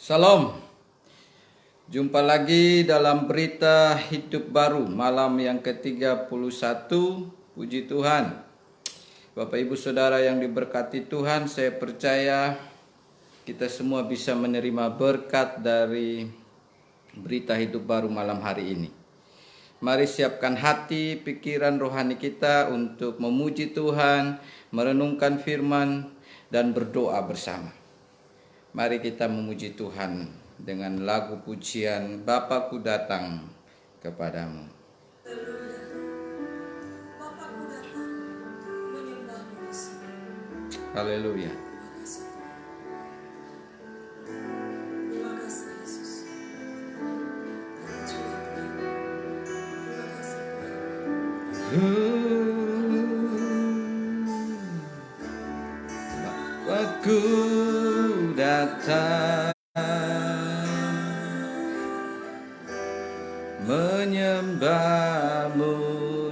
Salam, jumpa lagi dalam berita hidup baru malam yang ke-31. Puji Tuhan. Bapak Ibu Saudara yang diberkati Tuhan, saya percaya kita semua bisa menerima berkat dari berita hidup baru malam hari ini. Mari siapkan hati, pikiran rohani kita untuk memuji Tuhan, merenungkan firman, dan berdoa bersama. Mari kita memuji Tuhan dengan lagu pujian Bapakku datang kepadamu. Bapakku datang menyembahmu di sini. Haleluya. Terima kasih Yesus. Terima kasih Bapakku datang menyembahmu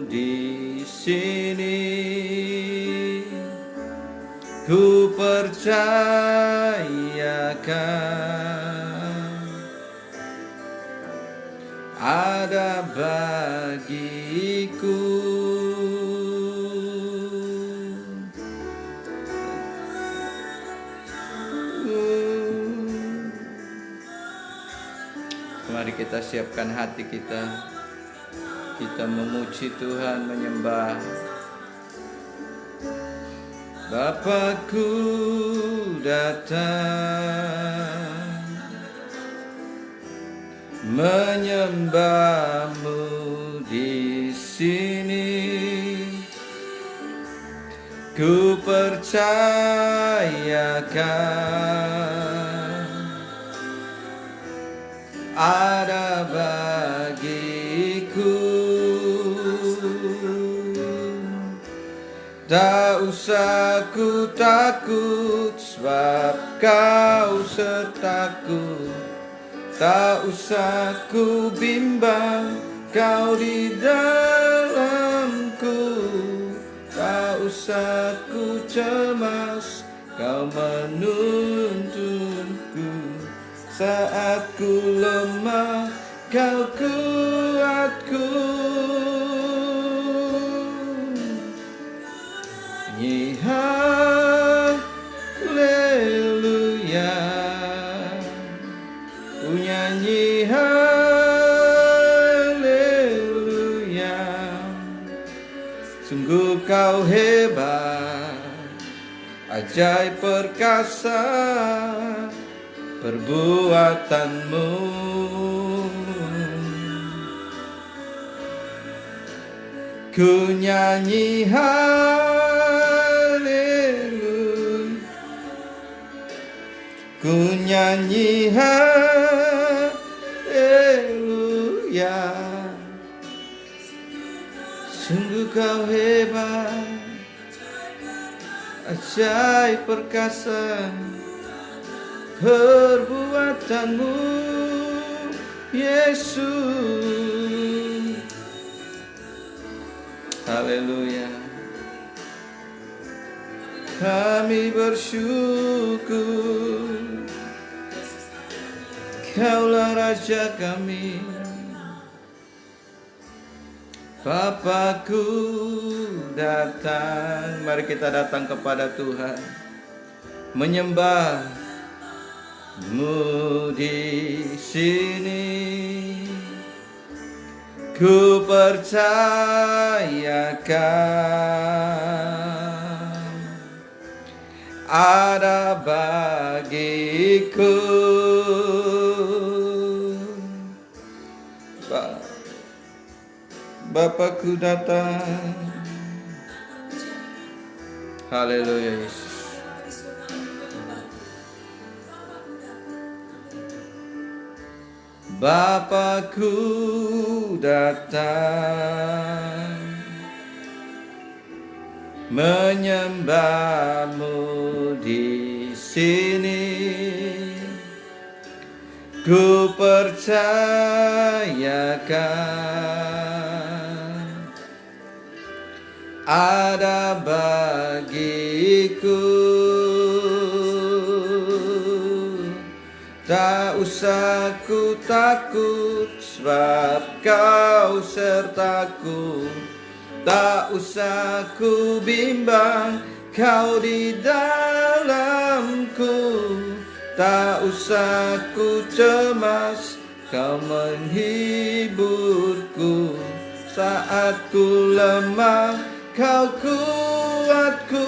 di sini. Ku percayakan ada bagiku Mari kita siapkan hati kita. Kita memuji Tuhan, menyembah. Bapakku datang menyembahmu di sini. Ku percayakan ada bagiku. Tak usah ku takut sebab kau sertaku. Tak usah ku bimbang, kau di dalamku. Tak usah ku cemas, kau menuntunku. Saat ku lemah, kau kuatku. Nyi haleluya, ku nyanyi haleluya. Sungguh kau hebat, ajaib perkasa perbuatanmu. Ku nyanyi haleluya, ku nyanyi haleluya. Sungguh kau hebat, ajaib perkasa perbuatanmu, Yesus. Haleluya. Kami bersyukur, Kaulah Raja kami. Bapakku datang. Mari kita datang kepada Tuhan, menyembahmu di sini. Ku percayakan ada bagiku. Bapakku datang. Haleluya Yesus. Bapakku datang menyembahmu di sini. Ku percayakan ada bagiku. Tak usah ku takut, sebab kau sertaku. Tak usah ku bimbang, kau di dalamku. Tak usah ku cemas, kau menghiburku. Saat ku lemah, kau kuatku.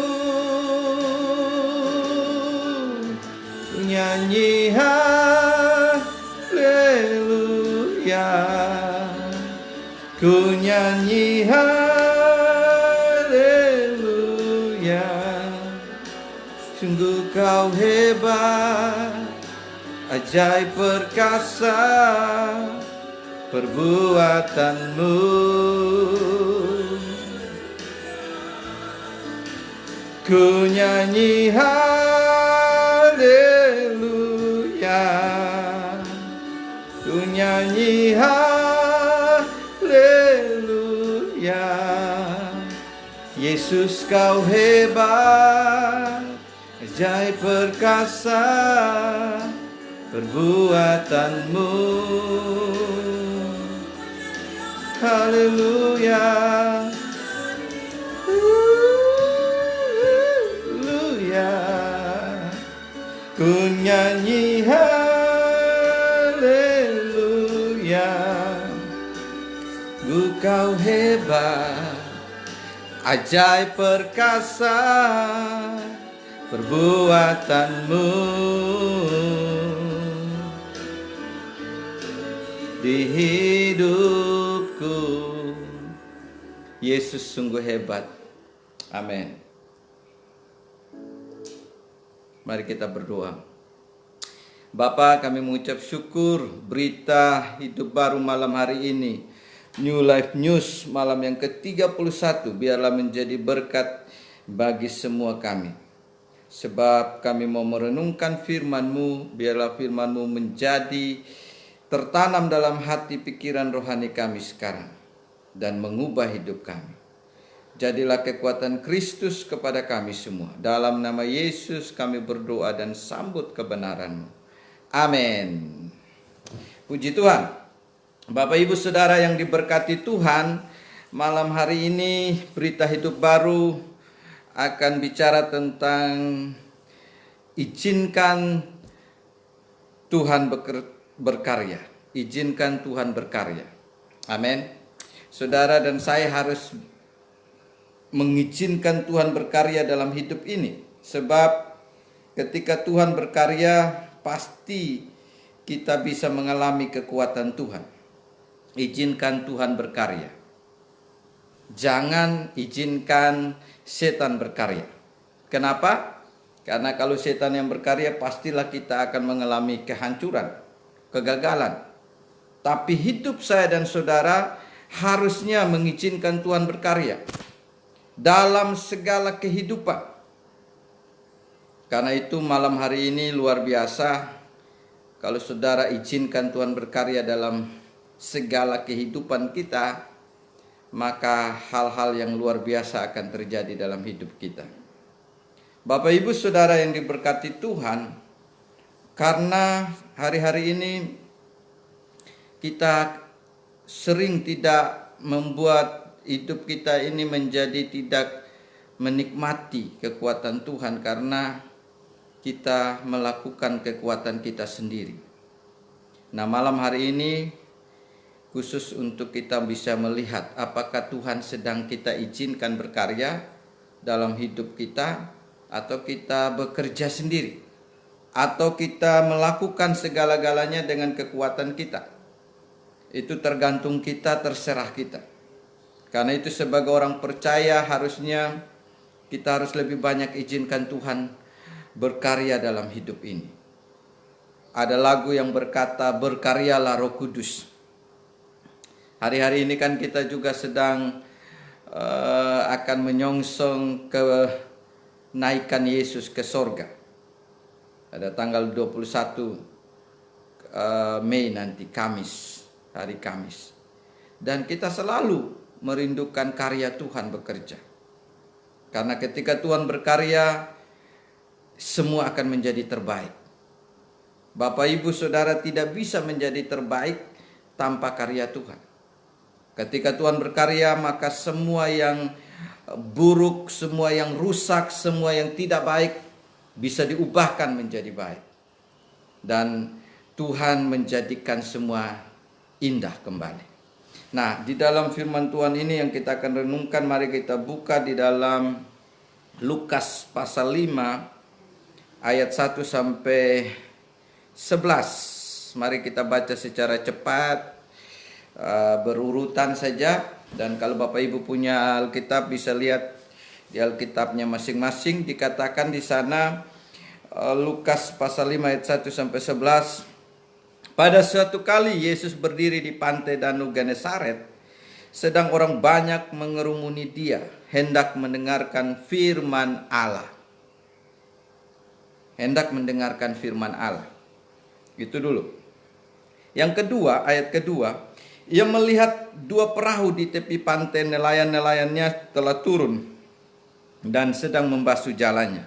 Ku nyanyi haleluya, ku nyanyi haleluya. Sungguh kau hebat, ajaib perkasa perbuatanmu. Ku nyanyi haleluya, ku nyanyi haleluya. Yesus kau hebat, ajaib perkasa perbuatanmu. Haleluya, haleluya. Ku nyanyi haleluya. Kau hebat, ajaib perkasa perbuatanmu. Di hidupku, Yesus sungguh hebat. Amin. Mari kita berdoa. Bapa, kami mengucap syukur berita hidup baru malam hari ini. New Life News malam yang ke-31 biarlah menjadi berkat bagi semua kami. Sebab kami mau merenungkan firman-Mu, biarlah firman-Mu menjadi tertanam dalam hati pikiran rohani kami sekarang dan mengubah hidup kami. Jadilah kekuatan Kristus kepada kami semua. Dalam nama Yesus kami berdoa dan sambut kebenaran-Mu. Amin. Puji Tuhan. Bapak Ibu Saudara yang diberkati Tuhan, malam hari ini berita hidup baru akan bicara tentang izinkan Tuhan berkarya. Izinkan Tuhan berkarya. Amin. Saudara dan saya harus mengizinkan Tuhan berkarya dalam hidup ini. Sebab ketika Tuhan berkarya, pasti kita bisa mengalami kekuatan Tuhan. Izinkan Tuhan berkarya. Jangan izinkan setan berkarya. Kenapa? Karena kalau setan yang berkarya, pastilah kita akan mengalami kehancuran, kegagalan. Tapi hidup saya dan saudara harusnya mengizinkan Tuhan berkarya dalam segala kehidupan. Karena itu malam hari ini luar biasa kalau saudara izinkan Tuhan berkarya dalam segala kehidupan kita, maka hal-hal yang luar biasa akan terjadi dalam hidup kita. Bapak Ibu Saudara yang diberkati Tuhan, karena hari-hari ini kita sering tidak membuat hidup kita ini menjadi tidak menikmati kekuatan Tuhan karena kita melakukan kekuatan kita sendiri. Nah, malam hari ini khusus untuk kita bisa melihat apakah Tuhan sedang kita izinkan berkarya dalam hidup kita, atau kita bekerja sendiri, atau kita melakukan segala-galanya dengan kekuatan kita. Itu tergantung kita, terserah kita. Karena itu sebagai orang percaya harusnya kita harus lebih banyak izinkan Tuhan berkarya dalam hidup ini. Ada lagu yang berkata, berkaryalah Roh Kudus. Hari-hari ini kan kita juga sedang akan menyongsong kenaikan Yesus ke sorga. Pada tanggal 21 Mei nanti, Kamis, hari Kamis. Dan kita selalu merindukan karya Tuhan bekerja. Karena ketika Tuhan berkarya, semua akan menjadi terbaik. Bapak Ibu Saudara tidak bisa menjadi terbaik tanpa karya Tuhan. Ketika Tuhan berkarya, maka semua yang buruk, semua yang rusak, semua yang tidak baik bisa diubahkan menjadi baik. Dan Tuhan menjadikan semua indah kembali. Nah, di dalam firman Tuhan ini yang kita akan renungkan, mari kita buka di dalam Lukas pasal 5 ayat 1 sampai 11. Mari kita baca secara cepat, berurutan saja. Dan kalau Bapak Ibu punya Alkitab bisa lihat di Alkitabnya masing-masing, dikatakan di sana Lukas pasal 5 ayat 1 sampai 11. Pada suatu kali Yesus berdiri di pantai Danau Genesaret, sedang orang banyak mengerumuni dia, hendak mendengarkan firman Allah. Hendak mendengarkan firman Allah. Itu dulu. Yang kedua, ayat kedua, ia melihat dua perahu di tepi pantai, nelayan-nelayannya telah turun dan sedang membasuh jalannya.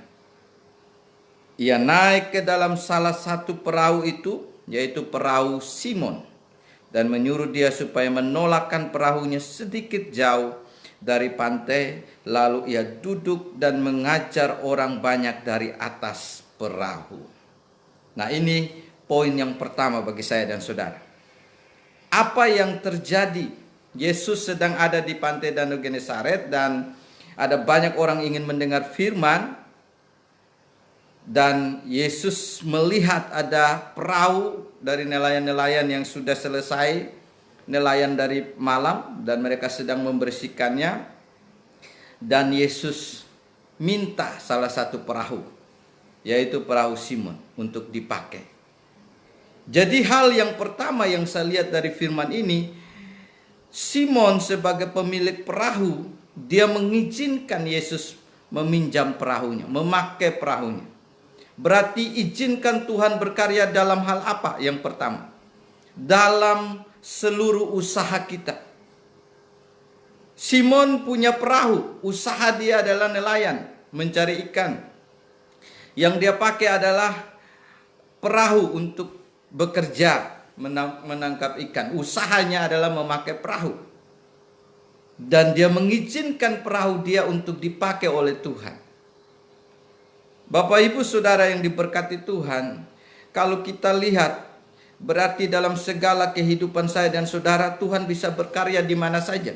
Ia naik ke dalam salah satu perahu itu, yaitu perahu Simon, dan menyuruh dia supaya menolakkan perahunya sedikit jauh dari pantai. Lalu ia duduk dan mengajar orang banyak dari atas perahu. Nah, ini poin yang pertama bagi saya dan saudara. Apa yang terjadi? Yesus sedang ada di pantai Danau Genesaret dan ada banyak orang ingin mendengar firman. Dan Yesus melihat ada perahu dari nelayan-nelayan yang sudah selesai nelayan dari malam dan mereka sedang membersihkannya. Dan Yesus minta salah satu perahu, yaitu perahu Simon, untuk dipakai. Jadi hal yang pertama yang saya lihat dari firman ini, Simon sebagai pemilik perahu, dia mengizinkan Yesus meminjam perahunya, memakai perahunya. Berarti izinkan Tuhan berkarya dalam hal apa? Yang pertama, dalam seluruh usaha kita. Simon punya perahu, usaha dia adalah nelayan, mencari ikan. Yang dia pakai adalah perahu untuk bekerja, menangkap ikan. Usahanya adalah memakai perahu. Dan dia mengizinkan perahu dia untuk dipakai oleh Tuhan. Bapak Ibu Saudara yang diberkati Tuhan, kalau kita lihat, berarti dalam segala kehidupan saya dan saudara, Tuhan bisa berkarya di mana saja.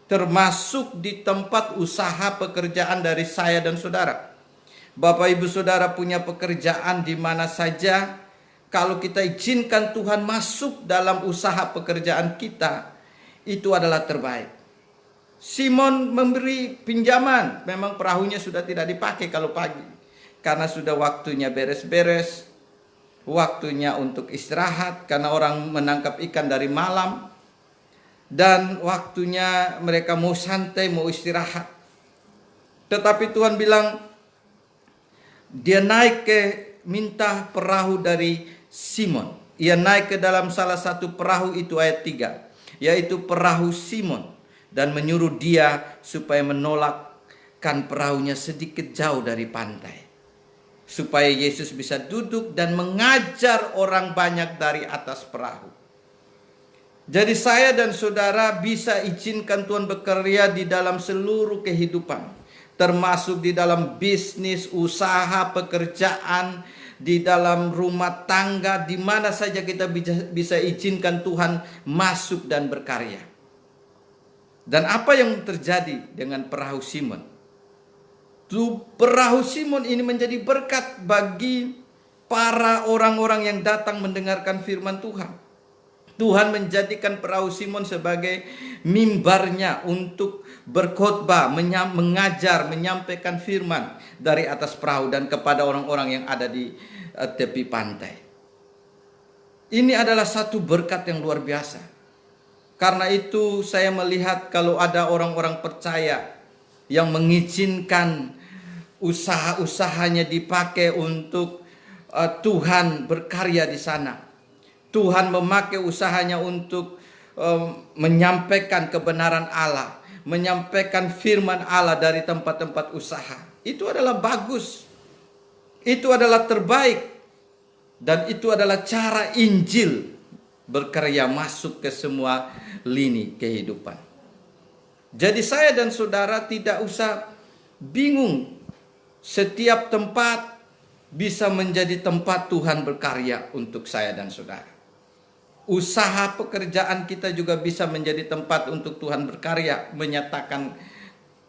Termasuk di tempat usaha pekerjaan dari saya dan saudara. Bapak Ibu Saudara punya pekerjaan di mana saja, kalau kita izinkan Tuhan masuk dalam usaha pekerjaan kita, itu adalah terbaik. Simon memberi pinjaman, memang perahunya sudah tidak dipakai kalau pagi, karena sudah waktunya beres-beres, waktunya untuk istirahat, karena orang menangkap ikan dari malam, dan waktunya mereka mau santai, mau istirahat. Tetapi Tuhan bilang, dia naik ke minta perahu dari Simon. Ia naik ke dalam salah satu perahu itu, ayat 3, yaitu perahu Simon, dan menyuruh dia supaya menolakkan perahunya sedikit jauh dari pantai, supaya Yesus bisa duduk dan mengajar orang banyak dari atas perahu. Jadi saya dan saudara bisa izinkan Tuhan bekerja di dalam seluruh kehidupan, termasuk di dalam bisnis, usaha, pekerjaan, di dalam rumah tangga, di mana saja kita bisa izinkan Tuhan masuk dan berkarya. Dan apa yang terjadi dengan perahu Simon? Perahu Simon ini menjadi berkat bagi para orang-orang yang datang mendengarkan firman Tuhan. Tuhan menjadikan perahu Simon sebagai mimbarnya untuk berkhotbah, mengajar, menyampaikan firman dari atas perahu dan kepada orang-orang yang ada di tepi pantai. Ini adalah satu berkat yang luar biasa. Karena itu saya melihat kalau ada orang-orang percaya yang mengizinkan usaha-usahanya dipakai untuk Tuhan berkarya di sana. Tuhan memakai usahanya untuk menyampaikan kebenaran Allah, menyampaikan firman Allah dari tempat-tempat usaha. Itu adalah bagus. Itu adalah terbaik. Dan itu adalah cara Injil berkarya masuk ke semua lini kehidupan. Jadi saya dan saudara tidak usah bingung. Setiap tempat bisa menjadi tempat Tuhan berkarya untuk saya dan saudara. Usaha pekerjaan kita juga bisa menjadi tempat untuk Tuhan berkarya, menyatakan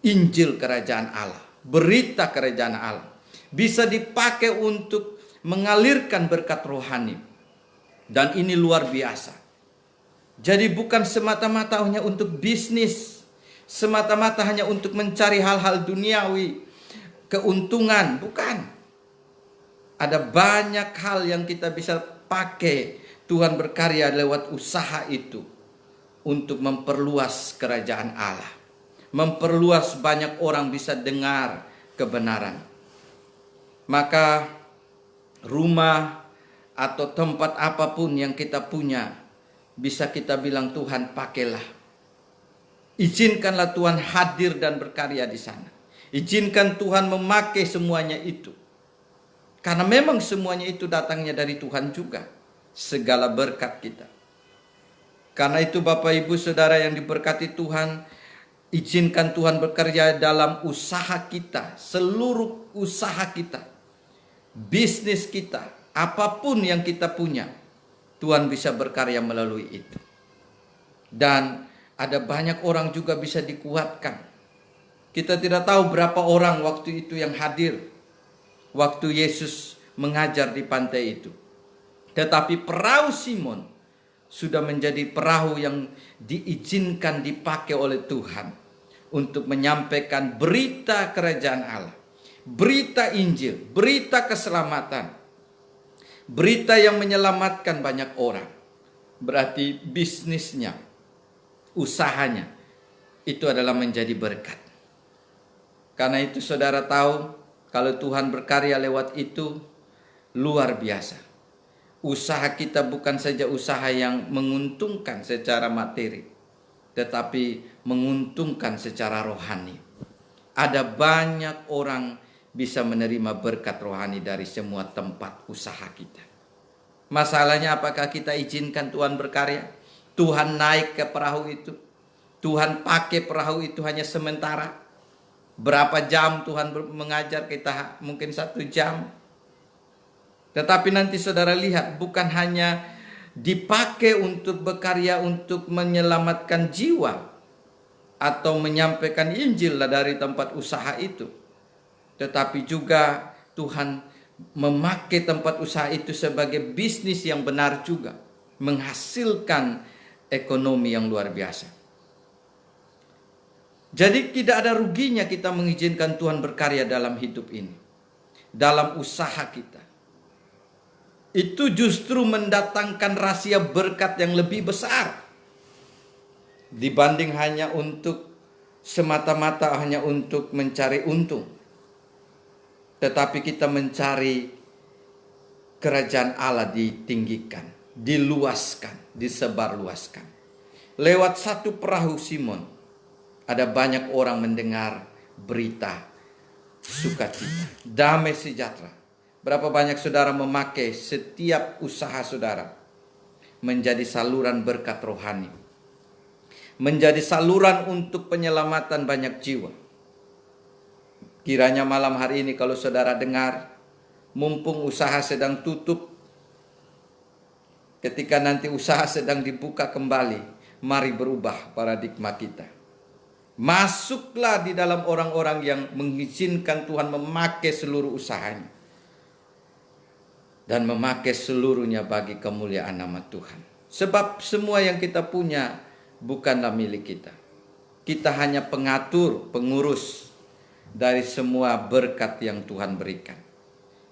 Injil kerajaan Allah, berita kerajaan Allah. Bisa dipakai untuk mengalirkan berkat rohani. Dan ini luar biasa. Jadi bukan semata-mata hanya untuk bisnis, semata-mata hanya untuk mencari hal-hal duniawi, keuntungan, bukan. Ada banyak hal yang kita bisa pakai Tuhan berkarya lewat usaha itu untuk memperluas kerajaan Allah. Memperluas banyak orang bisa dengar kebenaran. Maka rumah atau tempat apapun yang kita punya, bisa kita bilang Tuhan pakailah. Izinkanlah Tuhan hadir dan berkarya di sana. Izinkan Tuhan memakai semuanya itu. Karena memang semuanya itu datangnya dari Tuhan juga. Segala berkat kita. Karena itu Bapak Ibu Saudara yang diberkati Tuhan, izinkan Tuhan bekerja dalam usaha kita, seluruh usaha kita, bisnis kita, apapun yang kita punya, Tuhan bisa berkarya melalui itu. Dan ada banyak orang juga bisa dikuatkan. Kita tidak tahu berapa orang waktu itu yang hadir waktu Yesus mengajar di pantai itu. Tetapi perahu Simon sudah menjadi perahu yang diizinkan dipakai oleh Tuhan untuk menyampaikan berita kerajaan Allah, berita Injil, berita keselamatan, berita yang menyelamatkan banyak orang. Berarti bisnisnya, usahanya itu adalah menjadi berkat. Karena itu saudara tahu, kalau Tuhan berkarya lewat itu luar biasa. Usaha kita bukan saja usaha yang menguntungkan secara materi, tetapi menguntungkan secara rohani. Ada banyak orang bisa menerima berkat rohani dari semua tempat usaha kita. Masalahnya apakah kita izinkan Tuhan berkarya? Tuhan naik ke perahu itu. Tuhan pakai perahu itu hanya sementara. Berapa jam Tuhan mengajar kita? Mungkin 1 jam. Tetapi nanti saudara lihat, bukan hanya dipakai untuk berkarya untuk menyelamatkan jiwa atau menyampaikan Injil dari tempat usaha itu, tetapi juga Tuhan memakai tempat usaha itu sebagai bisnis yang benar juga, menghasilkan ekonomi yang luar biasa. Jadi tidak ada ruginya kita mengizinkan Tuhan berkarya dalam hidup ini, dalam usaha kita. Itu justru mendatangkan rahasia berkat yang lebih besar dibanding hanya untuk semata-mata hanya untuk mencari untung. Tetapi kita mencari kerajaan Allah ditinggikan, diluaskan, disebarluaskan. Lewat satu perahu Simon, ada banyak orang mendengar berita sukacita, damai sejahtera. Berapa banyak saudara memakai setiap usaha saudara menjadi saluran berkat rohani, menjadi saluran untuk penyelamatan banyak jiwa. Kiranya malam hari ini kalau saudara dengar, mumpung usaha sedang tutup, ketika nanti usaha sedang dibuka kembali, mari berubah paradigma kita. Masuklah di dalam orang-orang yang mengizinkan Tuhan memakai seluruh usahanya dan memakai seluruhnya bagi kemuliaan nama Tuhan. Sebab semua yang kita punya bukanlah milik kita. Kita hanya pengatur, pengurus dari semua berkat yang Tuhan berikan.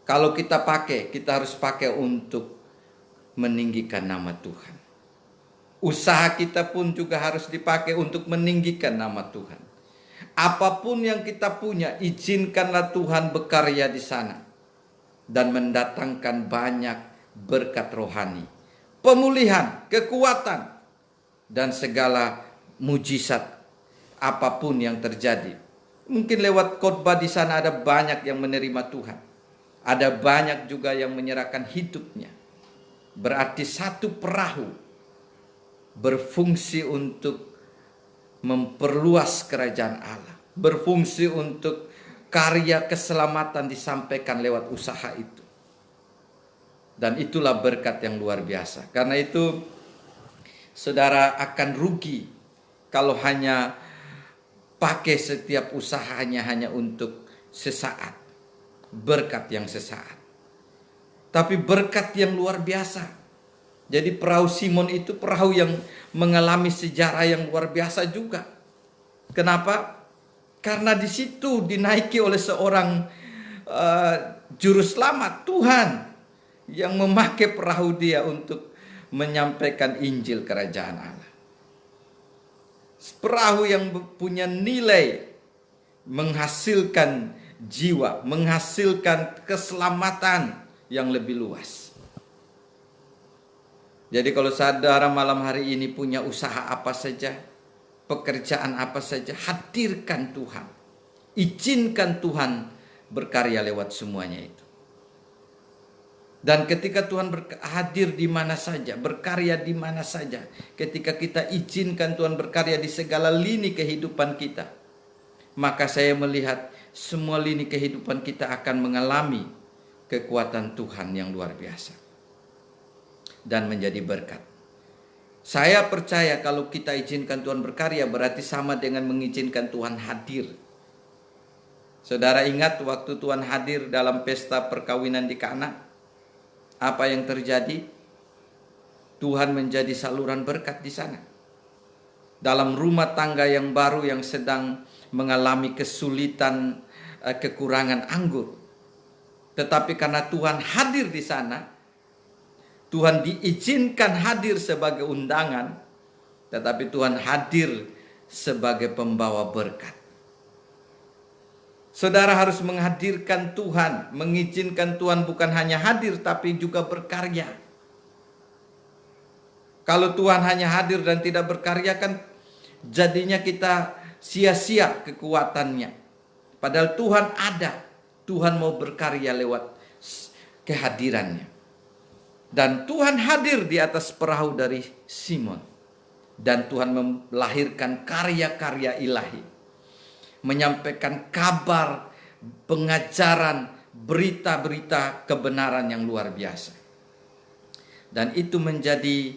Kalau kita pakai, kita harus pakai untuk meninggikan nama Tuhan. Usaha kita pun juga harus dipakai untuk meninggikan nama Tuhan. Apapun yang kita punya, izinkanlah Tuhan berkarya di sana dan mendatangkan banyak berkat rohani, pemulihan, kekuatan, dan segala mujizat apapun yang terjadi. Mungkin lewat khotbah di sana ada banyak yang menerima Tuhan. Ada banyak juga yang menyerahkan hidupnya. Berarti satu perahu berfungsi untuk memperluas kerajaan Allah. Berfungsi untuk karya keselamatan disampaikan lewat usaha itu. Dan itulah berkat yang luar biasa. Karena itu saudara akan rugi kalau hanya pakai setiap usahanya hanya untuk sesaat. Berkat yang sesaat. Tapi berkat yang luar biasa. Jadi perahu Simon itu perahu yang mengalami sejarah yang luar biasa juga. Kenapa? Karena di situ dinaiki oleh seorang juru selamat, Tuhan, yang memakai perahu dia untuk menyampaikan Injil kerajaan Allah. Perahu yang punya nilai menghasilkan jiwa, menghasilkan keselamatan yang lebih luas. Jadi kalau saudara malam hari ini punya usaha apa saja, pekerjaan apa saja, hadirkan Tuhan. Izinkan Tuhan berkarya lewat semuanya itu. Dan ketika Tuhan hadir di mana saja, berkarya di mana saja, ketika kita izinkan Tuhan berkarya di segala lini kehidupan kita, maka saya melihat semua lini kehidupan kita akan mengalami kekuatan Tuhan yang luar biasa dan menjadi berkat. Saya percaya kalau kita izinkan Tuhan berkarya berarti sama dengan mengizinkan Tuhan hadir. Saudara ingat waktu Tuhan hadir dalam pesta perkawinan di Kana? Apa yang terjadi? Tuhan menjadi saluran berkat di sana. Dalam rumah tangga yang baru yang sedang mengalami kesulitan, kekurangan anggur. Tetapi karena Tuhan hadir di sana, Tuhan diizinkan hadir sebagai undangan, tetapi Tuhan hadir sebagai pembawa berkat. Saudara harus menghadirkan Tuhan, mengizinkan Tuhan bukan hanya hadir tapi juga berkarya. Kalau Tuhan hanya hadir dan tidak berkarya kan jadinya kita sia-sia kekuatannya. Padahal Tuhan ada, Tuhan mau berkarya lewat kehadirannya. Dan Tuhan hadir di atas perahu dari Simon. Dan Tuhan melahirkan karya-karya ilahi. Menyampaikan kabar, pengajaran, berita-berita kebenaran yang luar biasa. Dan itu menjadi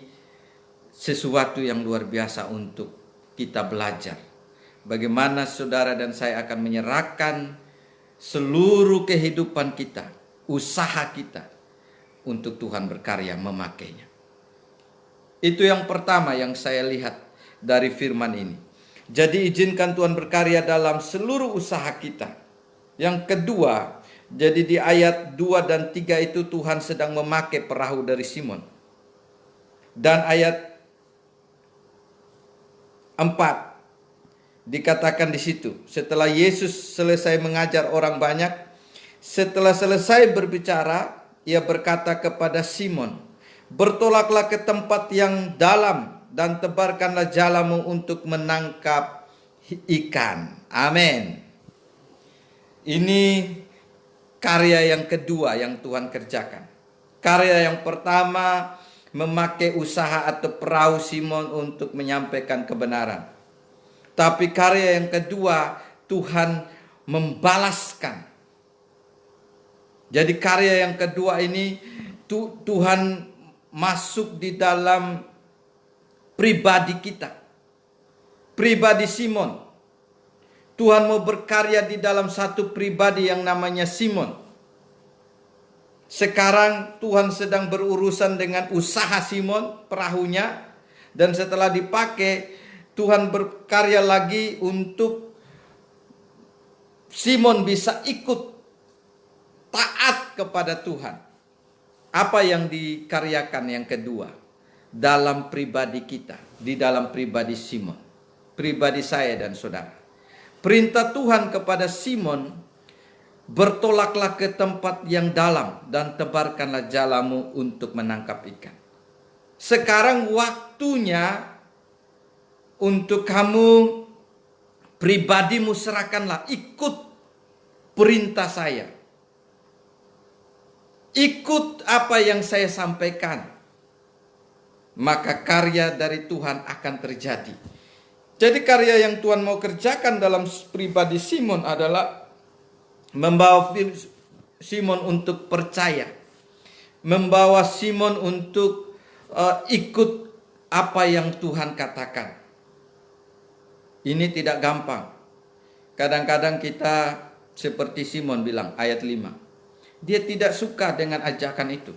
sesuatu yang luar biasa untuk kita belajar. Bagaimana saudara dan saya akan menyerahkan seluruh kehidupan kita, usaha kita, untuk Tuhan berkarya memakainya. Itu yang pertama yang saya lihat dari firman ini. Jadi izinkan Tuhan berkarya dalam seluruh usaha kita. Yang kedua, jadi di ayat 2 dan 3 itu Tuhan sedang memakai perahu dari Simon. Dan ayat 4 dikatakan di situ, setelah Yesus selesai mengajar orang banyak, setelah selesai berbicara, ia berkata kepada Simon, "Bertolaklah ke tempat yang dalam dan tebarkanlah jalamu untuk menangkap ikan." Amin. Ini karya yang kedua yang Tuhan kerjakan. Karya yang pertama memakai usaha atau perahu Simon untuk menyampaikan kebenaran. Tapi karya yang kedua Tuhan membalaskan. Jadi karya yang kedua ini Tuhan masuk di dalam pribadi kita. Pribadi Simon. Tuhan mau berkarya di dalam satu pribadi yang namanya Simon. Sekarang Tuhan sedang berurusan dengan usaha Simon, perahunya. Dan setelah dipakai, Tuhan berkarya lagi untuk Simon bisa ikut taat kepada Tuhan. Apa yang dikaryakan yang kedua? Dalam pribadi kita, di dalam pribadi Simon, pribadi saya dan saudara. Perintah Tuhan kepada Simon, bertolaklah ke tempat yang dalam dan tebarkanlah jalamu untuk menangkap ikan. Sekarang waktunya untuk kamu pribadimu serahkanlah, ikut perintah saya. ikut apa yang saya sampaikan, maka karya dari Tuhan akan terjadi. Jadi karya yang Tuhan mau kerjakan dalam pribadi Simon adalah membawa Simon untuk percaya, membawa Simon untuk ikut apa yang Tuhan katakan. Ini tidak gampang. Kadang-kadang kita seperti Simon bilang ayat 5. Dia tidak suka dengan ajakan itu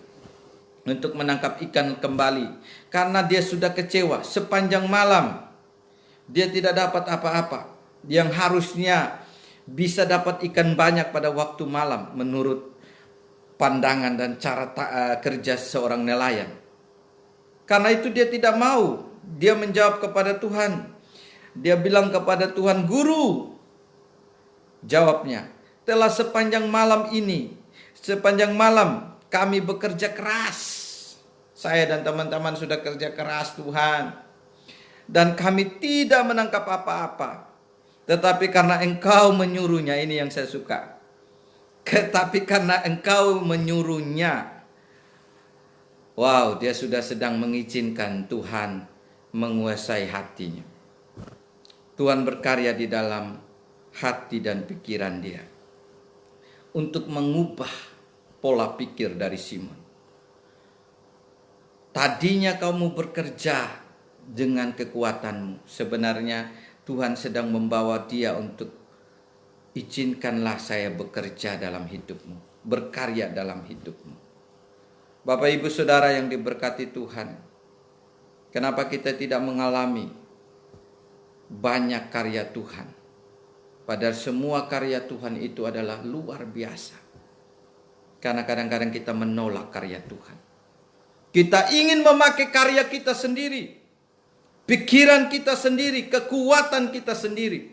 untuk menangkap ikan kembali, karena dia sudah kecewa sepanjang malam. Dia tidak dapat apa-apa yang harusnya bisa dapat ikan banyak pada waktu malam menurut pandangan dan cara kerja seorang nelayan. Karena itu dia tidak mau. Dia menjawab kepada Tuhan. Dia bilang kepada Tuhan, "Guru," jawabnya, "telah sepanjang malam kami bekerja keras. Saya dan teman-teman sudah kerja keras Tuhan. Dan kami tidak menangkap apa-apa. Tetapi karena Engkau menyuruhnya," ini yang saya suka. "Tetapi karena Engkau menyuruhnya." Wow, dia sudah sedang mengizinkan Tuhan menguasai hatinya. Tuhan berkarya di dalam hati dan pikiran dia untuk mengubah pola pikir dari Simon. Tadinya kamu bekerja dengan kekuatanmu. Sebenarnya Tuhan sedang membawa dia untuk, izinkanlah saya bekerja dalam hidupmu, berkarya dalam hidupmu. Bapak Ibu Saudara yang diberkati Tuhan, kenapa kita tidak mengalami banyak karya Tuhan? Padahal semua karya Tuhan itu adalah luar biasa. Karena kadang-kadang kita menolak karya Tuhan. Kita ingin memakai karya kita sendiri, pikiran kita sendiri, kekuatan kita sendiri.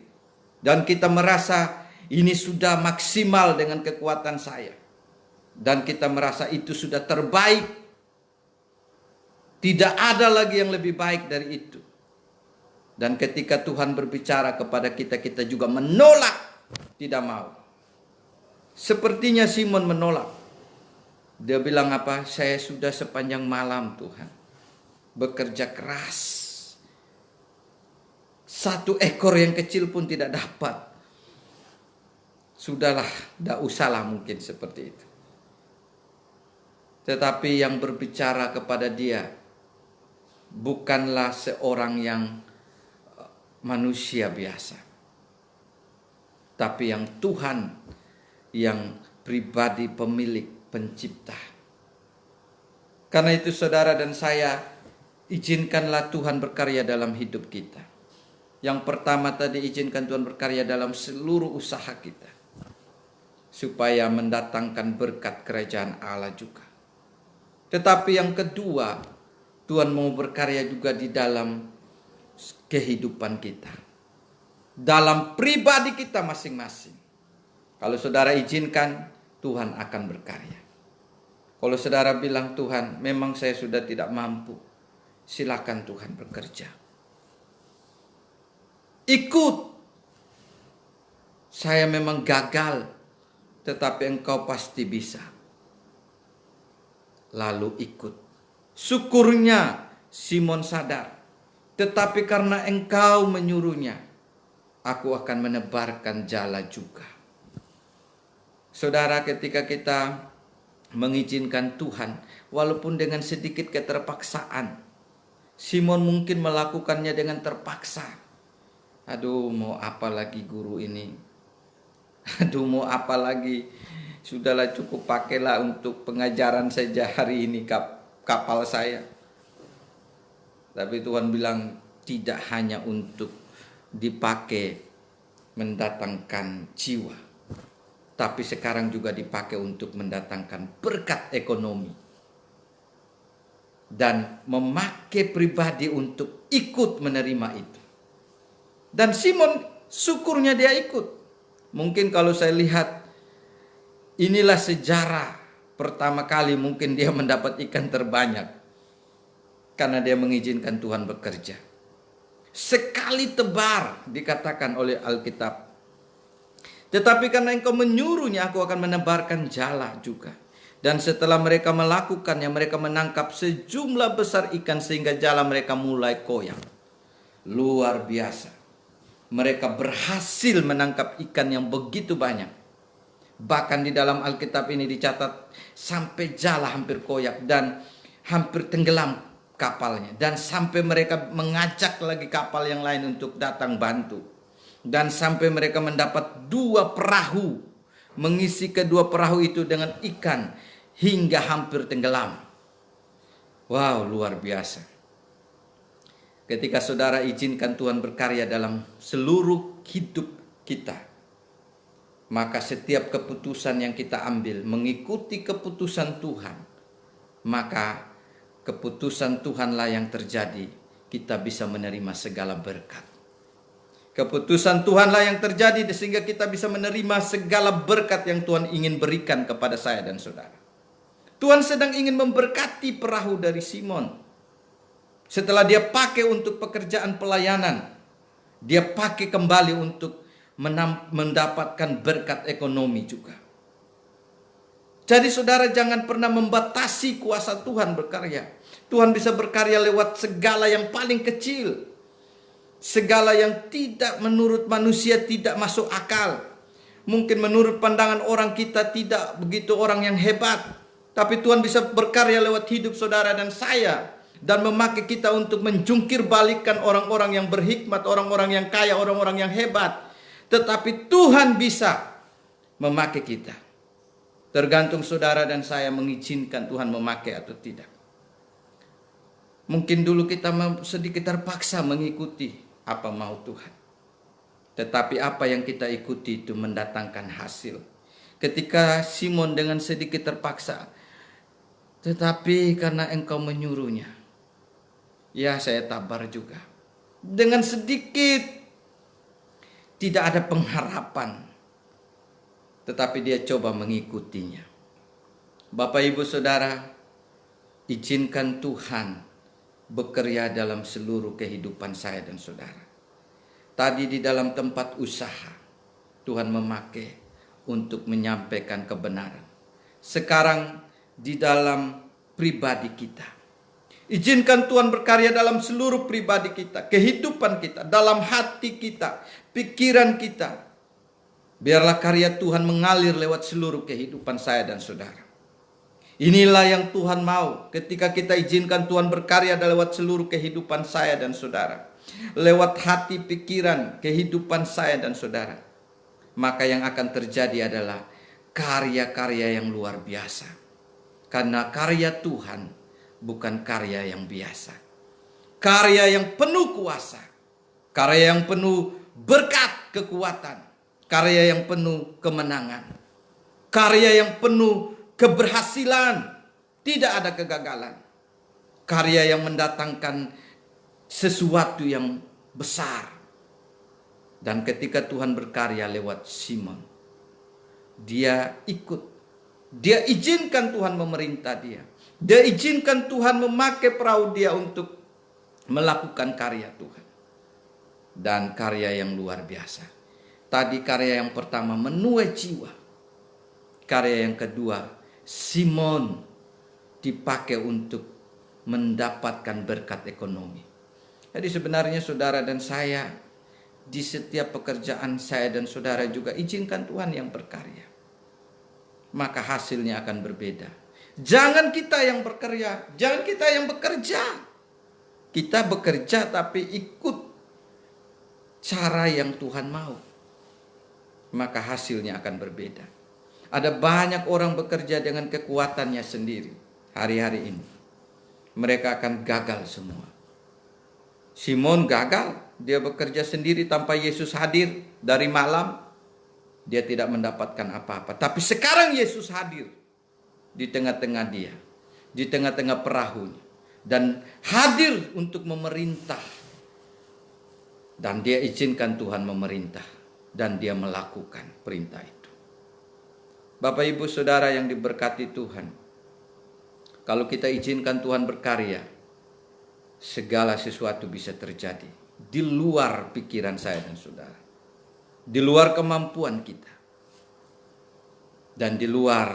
Dan kita merasa ini sudah maksimal dengan kekuatan saya. Dan kita merasa itu sudah terbaik. Tidak ada lagi yang lebih baik dari itu. Dan ketika Tuhan berbicara kepada kita, kita juga menolak, tidak mau. Sepertinya Simon menolak. Dia bilang apa? "Saya sudah sepanjang malam Tuhan bekerja keras. Satu ekor yang kecil pun tidak dapat." Sudahlah, tidak usahlah mungkin seperti itu. Tetapi yang berbicara kepada dia bukanlah seorang yang manusia biasa, tapi yang Tuhan, yang pribadi, pemilik, pencipta. Karena itu saudara dan saya, izinkanlah Tuhan berkarya dalam hidup kita. Yang pertama tadi, izinkan Tuhan berkarya dalam seluruh usaha kita, supaya mendatangkan berkat kerajaan Allah juga. Tetapi yang kedua, Tuhan mau berkarya juga di dalam kehidupan kita, dalam pribadi kita masing-masing. Kalau saudara izinkan, Tuhan akan berkarya. Kalau saudara bilang, "Tuhan, memang saya sudah tidak mampu," silakan Tuhan bekerja. Ikut. "Saya memang gagal, tetapi Engkau pasti bisa." Lalu ikut. Syukurnya Simon sadar, "Tetapi karena Engkau menyuruhnya, aku akan menebarkan jala juga." Saudara, ketika kita mengizinkan Tuhan, walaupun dengan sedikit keterpaksaan, Simon mungkin melakukannya dengan terpaksa. "Aduh, mau apa lagi guru ini? Aduh, mau apa lagi? Sudahlah, cukup pakailah untuk pengajaran saja hari ini kapal saya." Tapi Tuhan bilang, tidak hanya untuk dipakai mendatangkan jiwa, tapi sekarang juga dipakai untuk mendatangkan berkat ekonomi. Dan memakai pribadi untuk ikut menerima itu. Dan Simon syukurnya dia ikut. Mungkin kalau saya lihat, inilah sejarah pertama kali mungkin dia mendapat ikan terbanyak. Karena dia mengizinkan Tuhan bekerja. Sekali tebar dikatakan oleh Alkitab. "Tetapi karena Engkau menyuruhnya, aku akan menebarkan jala juga." Dan setelah mereka melakukannya, mereka menangkap sejumlah besar ikan sehingga jala mereka mulai koyak. Luar biasa. Mereka berhasil menangkap ikan yang begitu banyak. Bahkan di dalam Alkitab ini dicatat sampai jala hampir koyak dan hampir tenggelam kapalnya. Dan sampai mereka mengajak lagi kapal yang lain untuk datang bantu. Dan sampai mereka mendapat 2 perahu. Mengisi kedua perahu itu dengan ikan hingga hampir tenggelam. Wow, luar biasa. Ketika saudara izinkan Tuhan berkarya dalam seluruh hidup kita, maka setiap keputusan yang kita ambil mengikuti keputusan Tuhan, maka keputusan Tuhanlah yang terjadi. Kita bisa menerima segala berkat. Keputusan Tuhanlah yang terjadi sehingga kita bisa menerima segala berkat yang Tuhan ingin berikan kepada saya dan saudara. Tuhan sedang ingin memberkati perahu dari Simon. Setelah dia pakai untuk pekerjaan pelayanan, dia pakai kembali untuk mendapatkan berkat ekonomi juga. Jadi saudara jangan pernah membatasi kuasa Tuhan berkarya. Tuhan bisa berkarya lewat segala yang paling kecil. Segala yang tidak menurut manusia tidak masuk akal. Mungkin menurut pandangan orang kita tidak begitu orang yang hebat. Tapi Tuhan bisa berkarya lewat hidup saudara dan saya. Dan memakai kita untuk menjungkir balikan orang-orang yang berhikmat, orang-orang yang kaya, orang-orang yang hebat. Tetapi Tuhan bisa memakai kita. Tergantung saudara dan saya mengizinkan Tuhan memakai atau tidak. Mungkin dulu kita sedikit terpaksa mengikuti apa mau Tuhan. Tetapi apa yang kita ikuti itu mendatangkan hasil. Ketika Simon dengan sedikit terpaksa, tetapi karena engkau menyuruhnya, ya saya tabar juga. Dengan sedikit, tidak ada pengharapan. Tetapi dia coba mengikutinya. Bapak ibu saudara, izinkan Tuhan bekerja dalam seluruh kehidupan saya dan saudara. Tadi di dalam tempat usaha, Tuhan memakai untuk menyampaikan kebenaran. Sekarang di dalam pribadi kita. Izinkan Tuhan berkarya dalam seluruh pribadi kita, kehidupan kita, dalam hati kita, pikiran kita. Biarlah karya Tuhan mengalir lewat seluruh kehidupan saya dan saudara. Inilah yang Tuhan mau ketika kita izinkan Tuhan berkarya lewat seluruh kehidupan saya dan saudara. Lewat hati, pikiran, kehidupan saya dan saudara. Maka yang akan terjadi adalah karya-karya yang luar biasa. Karena karya Tuhan bukan karya yang biasa. Karya yang penuh kuasa. Karya yang penuh berkat kekuatan. Karya yang penuh kemenangan. Karya yang penuh keberhasilan. Tidak ada kegagalan. Karya yang mendatangkan sesuatu yang besar. Dan ketika Tuhan berkarya lewat Simon, dia ikut. Dia izinkan Tuhan memerintah dia. Dia izinkan Tuhan memakai perahu dia untuk melakukan karya Tuhan. Dan karya yang luar biasa. Tadi karya yang pertama menuai jiwa. Karya yang kedua, Simon dipakai untuk mendapatkan berkat ekonomi. Jadi sebenarnya saudara dan saya, di setiap pekerjaan saya dan saudara juga izinkan Tuhan yang berkarya. Maka hasilnya akan berbeda. Jangan kita yang berkarya, jangan kita yang bekerja. Kita bekerja tapi ikut cara yang Tuhan mau. Maka hasilnya akan berbeda. Ada banyak orang bekerja dengan kekuatannya sendiri hari-hari ini. Mereka akan gagal semua. Simon gagal, dia bekerja sendiri tanpa Yesus hadir dari malam. Dia tidak mendapatkan apa-apa. Tapi sekarang Yesus hadir di tengah-tengah dia, di tengah-tengah perahunya, dan hadir untuk memerintah. Dan dia izinkan Tuhan memerintah. Dan dia melakukan perintah itu. Bapak ibu saudara yang diberkati Tuhan. Kalau kita izinkan Tuhan berkarya, segala sesuatu bisa terjadi. Di luar pikiran saya dan saudara. Di luar kemampuan kita. Dan di luar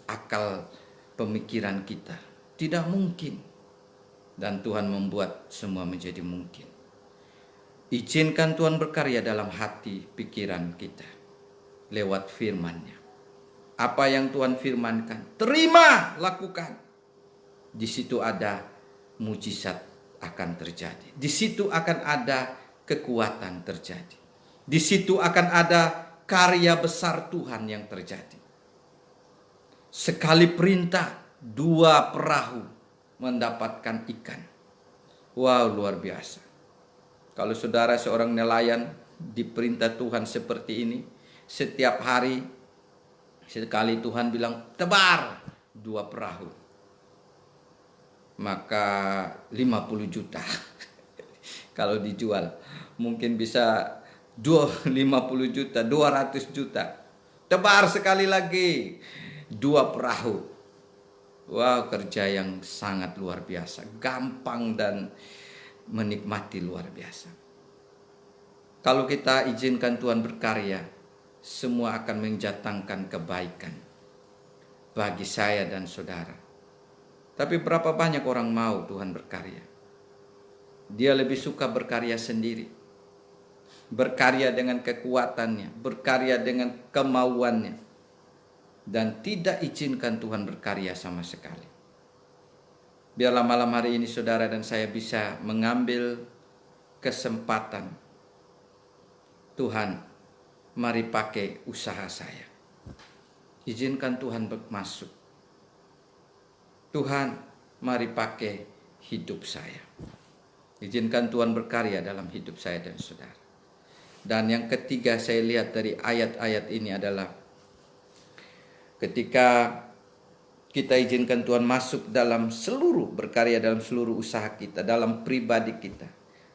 akal pemikiran kita. Tidak mungkin. Dan Tuhan membuat semua menjadi mungkin. Izinkan Tuhan berkarya dalam hati pikiran kita lewat firman-Nya. Apa yang Tuhan firmankan, terima, lakukan. Di situ ada mujizat akan terjadi. Di situ akan ada kekuatan terjadi. Di situ akan ada karya besar Tuhan yang terjadi. Sekali perintah, 2 perahu mendapatkan ikan. Wow, luar biasa. Kalau saudara seorang nelayan diperintah Tuhan seperti ini, setiap hari sekali Tuhan bilang tebar 2 perahu, maka 50 juta. Kalau dijual mungkin bisa 50 juta, 200 juta. Tebar sekali lagi 2 perahu. Wow, kerja yang sangat luar biasa, gampang dan menikmati luar biasa. Kalau kita izinkan Tuhan berkarya, semua akan mendatangkan kebaikan bagi saya dan saudara. Tapi berapa banyak orang mau Tuhan berkarya? Dia lebih suka berkarya sendiri, berkarya dengan kekuatannya, berkarya dengan kemauannya, dan tidak izinkan Tuhan berkarya sama sekali. Biarlah malam hari ini saudara dan saya bisa mengambil kesempatan. Tuhan, mari pakai usaha saya. Izinkan Tuhan masuk. Tuhan, mari pakai hidup saya. Izinkan Tuhan berkarya dalam hidup saya dan saudara. Dan yang ketiga saya lihat dari ayat-ayat ini adalah ketika kita izinkan Tuhan masuk dalam seluruh, berkarya dalam seluruh usaha kita, dalam pribadi kita.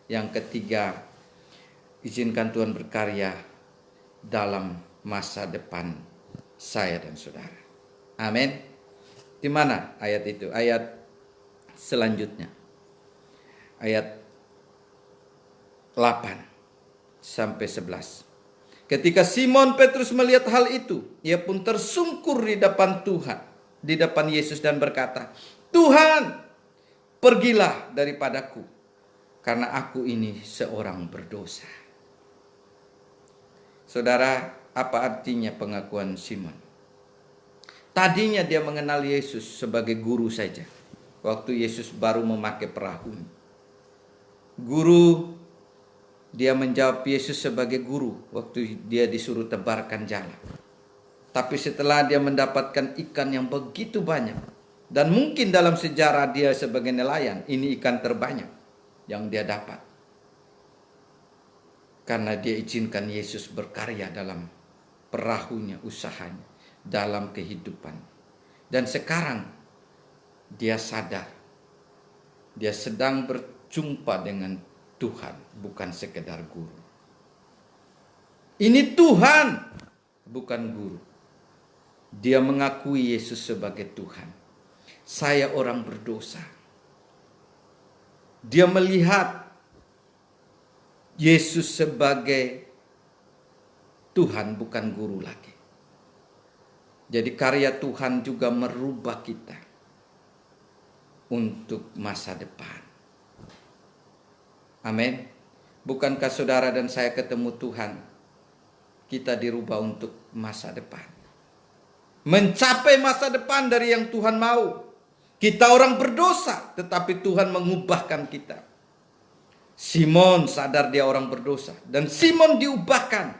Yang ketiga, izinkan Tuhan berkarya dalam masa depan saya dan saudara. Amin. Di mana ayat itu? Ayat selanjutnya. Ayat 8 sampai 11. Ketika Simon Petrus melihat hal itu, ia pun tersungkur di depan Tuhan, di depan Yesus dan berkata, "Tuhan, pergilah daripadaku, karena aku ini seorang berdosa." Saudara, apa artinya pengakuan Simon? Tadinya dia mengenal Yesus sebagai guru saja, waktu Yesus baru memakai perahu. Guru, dia menjawab Yesus sebagai guru waktu dia disuruh tebarkan jala. Tapi setelah dia mendapatkan ikan yang begitu banyak, dan mungkin dalam sejarah dia sebagai nelayan, ini ikan terbanyak yang dia dapat. Karena dia izinkan Yesus berkarya dalam perahunya, usahanya, dalam kehidupan. Dan sekarang dia sadar, dia sedang berjumpa dengan Tuhan, bukan sekedar guru. Ini Tuhan, bukan guru. Dia mengakui Yesus sebagai Tuhan. Saya orang berdosa. Dia melihat Yesus sebagai Tuhan, bukan guru lagi. Jadi karya Tuhan juga merubah kita untuk masa depan. Amin. Bukankah saudara dan saya ketemu Tuhan, kita dirubah untuk masa depan, mencapai masa depan dari yang Tuhan mau. Kita orang berdosa, tetapi Tuhan mengubahkan kita. Simon sadar dia orang berdosa, dan Simon diubahkan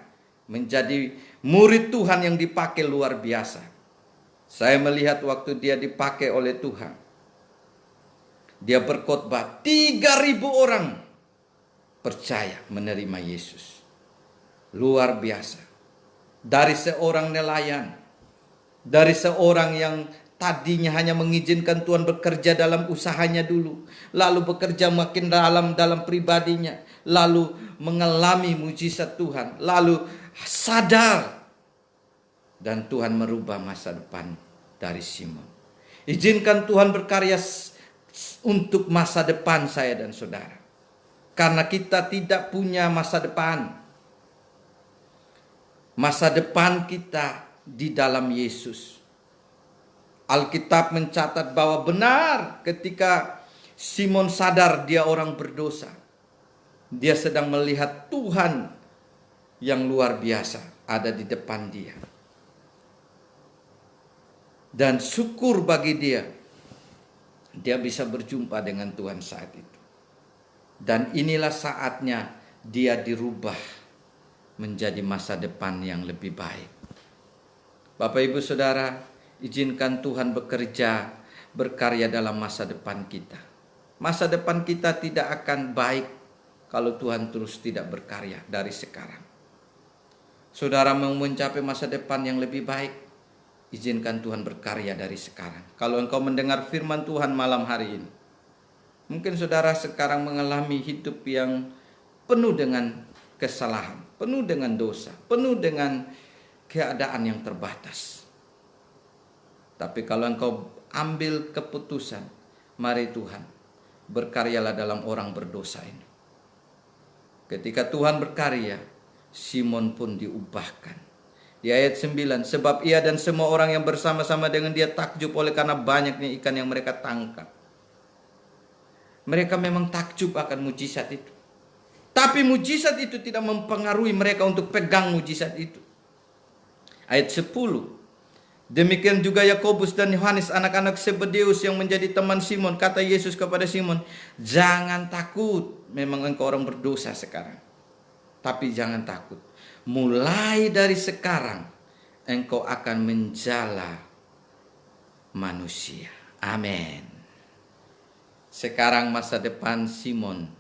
menjadi murid Tuhan yang dipakai luar biasa. Saya melihat waktu dia dipakai oleh Tuhan, dia berkhotbah, 3.000 orang percaya menerima Yesus. Luar biasa. Dari seorang nelayan, dari seorang yang tadinya hanya mengizinkan Tuhan bekerja dalam usahanya dulu, lalu bekerja makin dalam pribadinya, lalu mengalami mujizat Tuhan, lalu sadar, dan Tuhan merubah masa depan dari Simon. Izinkan Tuhan berkarya untuk masa depan saya dan saudara. Karena kita tidak punya masa depan. Masa depan kita di dalam Yesus. Alkitab mencatat bahwa benar ketika Simon sadar dia orang berdosa, dia sedang melihat Tuhan yang luar biasa ada di depan dia. Dan syukur bagi dia bisa berjumpa dengan Tuhan saat itu. Dan inilah saatnya dia dirubah menjadi masa depan yang lebih baik. Bapak Ibu Saudara, izinkan Tuhan bekerja, berkarya dalam masa depan kita. Masa depan kita tidak akan baik kalau Tuhan terus tidak berkarya dari sekarang. Saudara mau mencapai masa depan yang lebih baik, izinkan Tuhan berkarya dari sekarang. Kalau engkau mendengar firman Tuhan malam hari ini, mungkin saudara sekarang mengalami hidup yang penuh dengan kesalahan, penuh dengan dosa, penuh dengan keadaan yang terbatas. Tapi kalau engkau ambil keputusan, mari Tuhan, berkaryalah dalam orang berdosa ini. Ketika Tuhan berkarya, Simon pun diubahkan. Di ayat 9, sebab ia dan semua orang yang bersama-sama dengan dia takjub oleh karena banyaknya ikan yang mereka tangkap. Mereka memang takjub akan mujizat itu. Tapi mujizat itu tidak mempengaruhi mereka untuk pegang mujizat itu. Ayat 10, demikian juga Yakobus dan Yohanes anak-anak Zebedeus yang menjadi teman Simon. Kata Yesus kepada Simon, jangan takut, memang engkau orang berdosa sekarang. Tapi jangan takut, mulai dari sekarang engkau akan menjala manusia. Amin. Sekarang masa depan Simon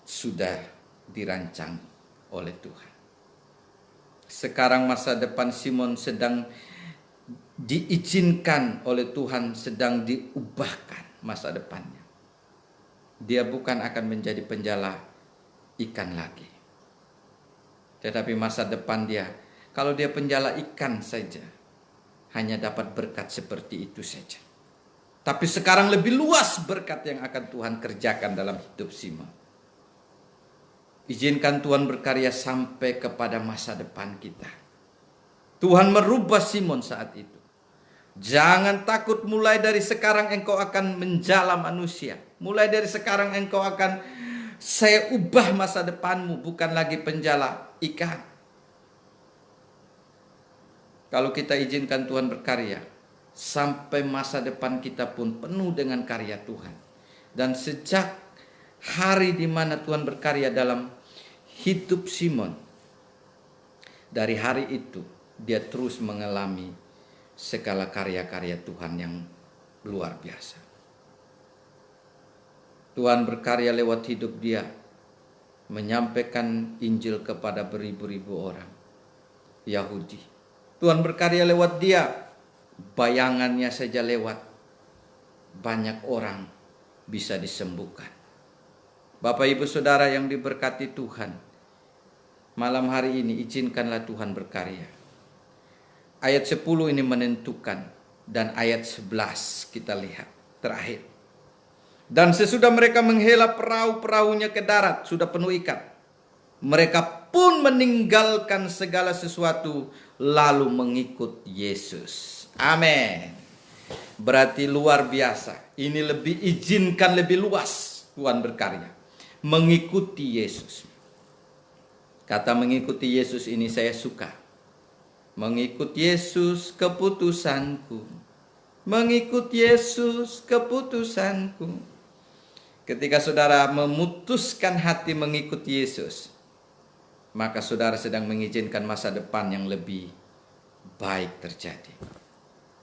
sudah dirancang oleh Tuhan. Sekarang masa depan Simon sedang diizinkan oleh Tuhan, sedang diubahkan masa depannya. Dia bukan akan menjadi penjala ikan lagi. Tetapi masa depan dia, kalau dia penjala ikan saja, hanya dapat berkat seperti itu saja. Tapi sekarang lebih luas berkat yang akan Tuhan kerjakan dalam hidup Simon. Izinkan Tuhan berkarya sampai kepada masa depan kita. Tuhan merubah Simon saat itu. Jangan takut, mulai dari sekarang engkau akan menjala manusia. Mulai dari sekarang engkau akan, saya ubah masa depanmu, bukan lagi penjala ikan. Kalau kita izinkan Tuhan berkarya, sampai masa depan kita pun penuh dengan karya Tuhan. Dan sejak hari di mana Tuhan berkarya dalam hidup Simon, dari hari itu dia terus mengalami segala karya-karya Tuhan yang luar biasa. Tuhan berkarya lewat hidup dia, menyampaikan Injil kepada beribu-ribu orang Yahudi. Tuhan berkarya lewat dia, bayangannya saja lewat, banyak orang bisa disembuhkan. Bapak Ibu Saudara yang diberkati Tuhan, malam hari ini izinkanlah Tuhan berkarya. Ayat 10 ini menentukan, dan ayat 11 kita lihat terakhir. Dan sesudah mereka menghela perahu-perahunya ke darat, sudah penuh ikan, mereka pun meninggalkan segala sesuatu lalu mengikut Yesus. Amin. Berarti luar biasa. Ini lebih izinkan lebih luas Tuhan berkarya. Mengikuti Yesus. Kata mengikuti Yesus ini saya suka. Mengikut Yesus keputusanku. Mengikut Yesus keputusanku. Ketika saudara memutuskan hati mengikut Yesus, maka saudara sedang mengizinkan masa depan yang lebih baik terjadi.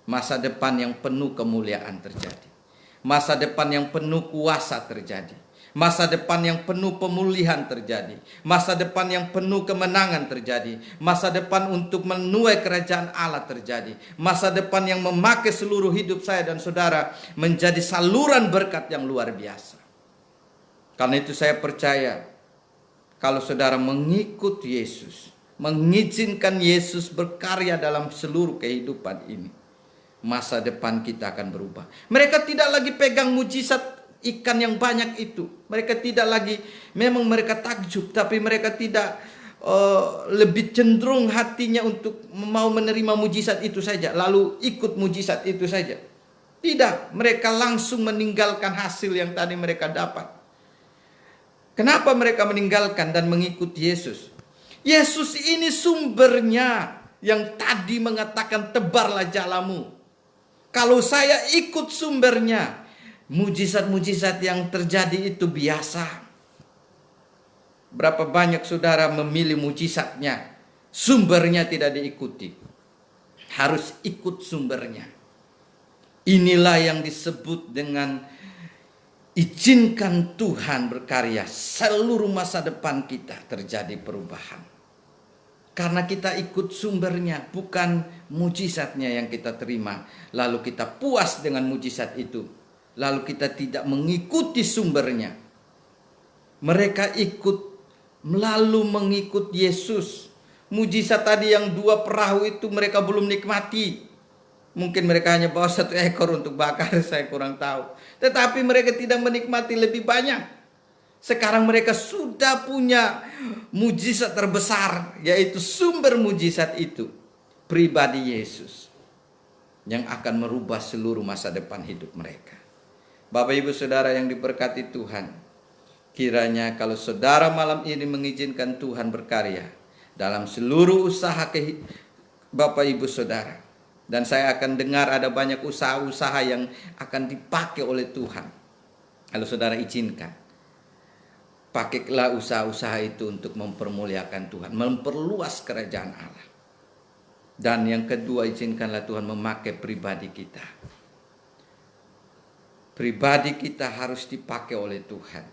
Masa depan yang penuh kemuliaan terjadi. Masa depan yang penuh kuasa terjadi. Masa depan yang penuh pemulihan terjadi. Masa depan yang penuh kemenangan terjadi. Masa depan untuk menuai kerajaan Allah terjadi. Masa depan yang memakai seluruh hidup saya dan saudara menjadi saluran berkat yang luar biasa. Karena itu saya percaya, kalau saudara mengikut Yesus, mengizinkan Yesus berkarya dalam seluruh kehidupan ini, masa depan kita akan berubah. Mereka tidak lagi pegang mujizat ikan yang banyak itu. Mereka tidak lagi, memang mereka takjub, tapi mereka tidak lebih cenderung hatinya untuk mau menerima mujizat itu saja, lalu ikut mujizat itu saja. Tidak, mereka langsung meninggalkan hasil yang tadi mereka dapat. Kenapa mereka meninggalkan dan mengikuti Yesus? Yesus ini sumbernya yang tadi mengatakan tebarlah jalamu. Kalau saya ikut sumbernya, mujizat-mujizat yang terjadi itu biasa. Berapa banyak saudara memilih mujizatnya, sumbernya tidak diikuti. Harus ikut sumbernya. Inilah yang disebut dengan izinkan Tuhan berkarya. Seluruh masa depan kita terjadi perubahan. Karena kita ikut sumbernya, bukan mujizatnya yang kita terima. Lalu kita puas dengan mujizat itu. Lalu kita tidak mengikuti sumbernya. Mereka ikut lalu mengikut Yesus. Mujizat tadi yang 2 perahu itu mereka belum nikmati. Mungkin mereka hanya bawa 1 ekor untuk bakar, saya kurang tahu. Tetapi mereka tidak menikmati lebih banyak. Sekarang mereka sudah punya mujizat terbesar, yaitu sumber mujizat itu, pribadi Yesus, yang akan merubah seluruh masa depan hidup mereka. Bapak Ibu Saudara yang diberkati Tuhan, kiranya kalau saudara malam ini mengizinkan Tuhan berkarya dalam seluruh usaha Bapak Ibu Saudara. Dan saya akan dengar ada banyak usaha-usaha yang akan dipakai oleh Tuhan. Kalau saudara izinkan, pakailah usaha-usaha itu untuk mempermuliakan Tuhan, memperluas kerajaan Allah. Dan yang kedua, izinkanlah Tuhan memakai pribadi kita. Pribadi kita harus dipakai oleh Tuhan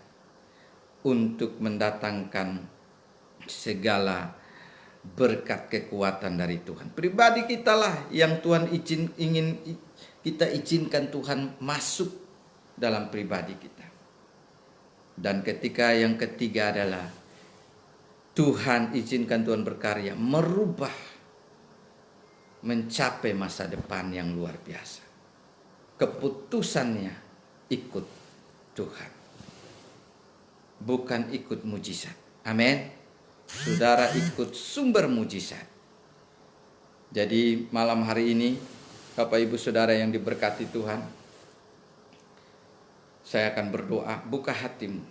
untuk mendatangkan segala berkat kekuatan dari Tuhan. Pribadi kita lah yang Tuhan ingin kita izinkan Tuhan masuk dalam pribadi kita. Dan ketika yang ketiga adalah Tuhan izinkan Tuhan berkarya, merubah, mencapai masa depan yang luar biasa. Keputusannya ikut Tuhan, bukan ikut mujizat. Amin. Saudara ikut sumber mujizat. Jadi malam hari ini, Bapak Ibu Saudara yang diberkati Tuhan, saya akan berdoa, buka hatimu.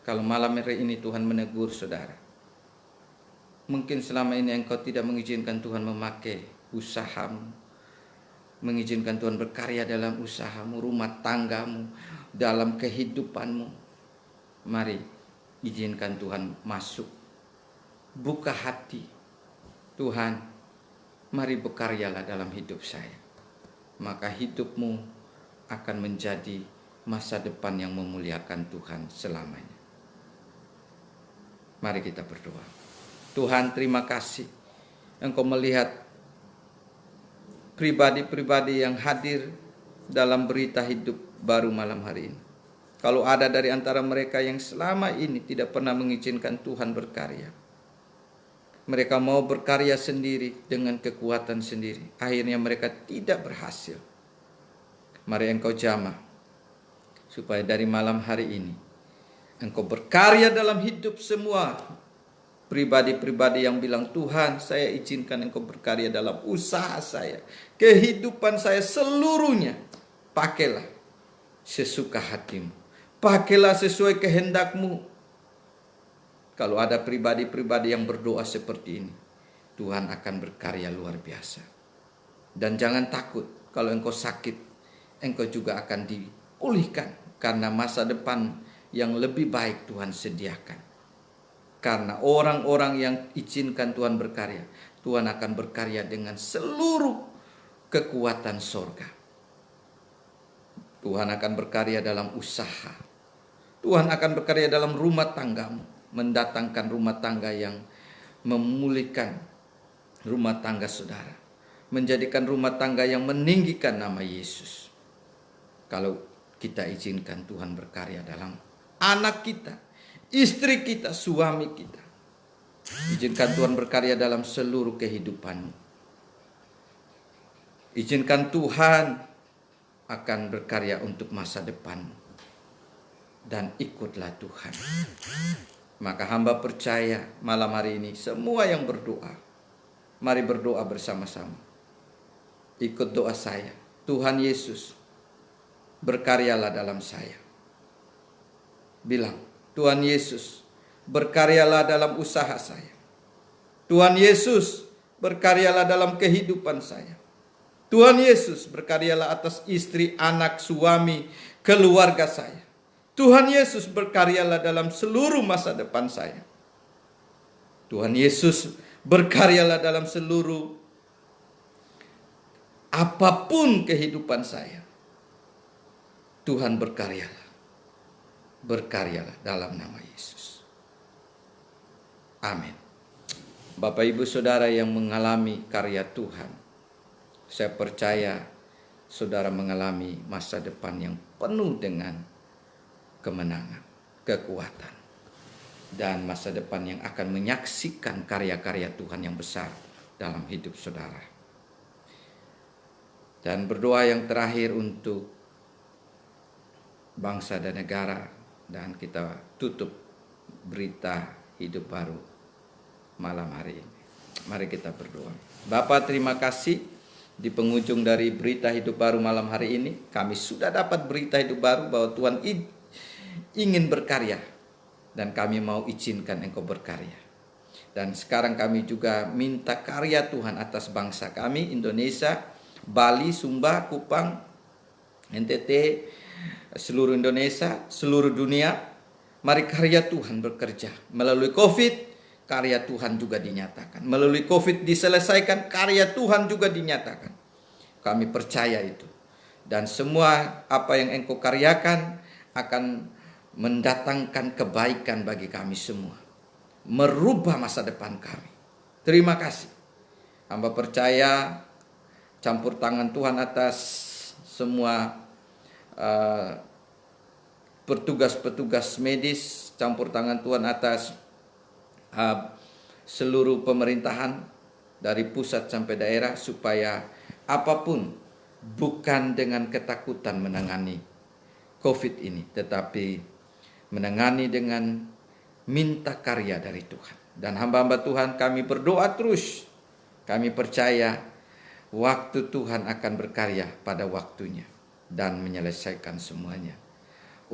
Kalau malam hari ini Tuhan menegur saudara, mungkin selama ini engkau tidak mengizinkan Tuhan memakai usahamu, mengizinkan Tuhan berkarya dalam usahamu, rumah tanggamu, dalam kehidupanmu. Mari izinkan Tuhan masuk. Buka hati. Tuhan, mari berkaryalah dalam hidup saya. Maka hidupmu akan menjadi masa depan yang memuliakan Tuhan selamanya. Mari kita berdoa. Tuhan, terima kasih Engkau melihat pribadi-pribadi yang hadir dalam berita hidup baru malam hari ini. Kalau ada dari antara mereka yang selama ini tidak pernah mengizinkan Tuhan berkarya, mereka mau berkarya sendiri dengan kekuatan sendiri, akhirnya mereka tidak berhasil. Mari Engkau jamah, supaya dari malam hari ini Engkau berkarya dalam hidup semua pribadi-pribadi yang bilang, Tuhan, saya izinkan Engkau berkarya dalam usaha saya, kehidupan saya seluruhnya. Pakailah sesuka hatimu. Pakailah sesuai kehendak-Mu. Kalau ada pribadi-pribadi yang berdoa seperti ini, Tuhan akan berkarya luar biasa. Dan jangan takut, kalau engkau sakit, engkau juga akan dipulihkan. Karena masa depan yang lebih baik Tuhan sediakan. Karena orang-orang yang izinkan Tuhan berkarya, Tuhan akan berkarya dengan seluruh kekuatan sorga. Tuhan akan berkarya dalam usaha. Tuhan akan berkarya dalam rumah tanggamu, mendatangkan rumah tangga yang memulihkan rumah tangga saudara, menjadikan rumah tangga yang meninggikan nama Yesus. Kalau kita izinkan Tuhan berkarya dalam anak kita, istri kita, suami kita, izinkan Tuhan berkarya dalam seluruh kehidupanmu. Izinkan Tuhan akan berkarya untuk masa depanmu. Dan ikutlah Tuhan. Maka hamba percaya malam hari ini semua yang berdoa, mari berdoa bersama-sama. Ikut doa saya. Tuhan Yesus, berkaryalah dalam saya. Bilang, Tuhan Yesus, berkaryalah dalam usaha saya. Tuhan Yesus, berkaryalah dalam kehidupan saya. Tuhan Yesus, berkaryalah atas istri, anak, suami, keluarga saya. Tuhan Yesus, berkaryalah dalam seluruh masa depan saya. Tuhan Yesus, berkaryalah dalam seluruh apapun kehidupan saya. Tuhan berkaryalah. Berkaryalah dalam nama Yesus. Amin. Bapak Ibu Saudara yang mengalami karya Tuhan, saya percaya saudara mengalami masa depan yang penuh dengan kemenangan, kekuatan, dan masa depan yang akan menyaksikan karya-karya Tuhan yang besar dalam hidup saudara. Dan berdoa yang terakhir untuk bangsa dan negara, dan kita tutup berita hidup baru malam hari ini. Mari kita berdoa. Bapa, terima kasih di penghujung dari berita hidup baru malam hari ini. Kami sudah dapat berita hidup baru bahwa Tuhan ingin berkarya, dan kami mau izinkan Engkau berkarya. Dan sekarang kami juga minta karya Tuhan atas bangsa kami, Indonesia, Bali, Sumba, Kupang, NTT, seluruh Indonesia, seluruh dunia. Mari karya Tuhan bekerja. Melalui COVID, karya Tuhan juga dinyatakan. Melalui COVID diselesaikan, karya Tuhan juga dinyatakan. Kami percaya itu. Dan semua apa yang Engkau karyakan akan mendatangkan kebaikan bagi kami semua. Merubah masa depan kami. Terima kasih. Hamba percaya campur tangan Tuhan atas semua petugas-petugas medis, campur tangan Tuhan atas seluruh pemerintahan dari pusat sampai daerah, supaya apapun bukan dengan ketakutan menangani COVID ini, tetapi menangani dengan minta karya dari Tuhan. Dan hamba-hamba Tuhan, kami berdoa terus. Kami percaya waktu Tuhan akan berkarya pada waktunya dan menyelesaikan semuanya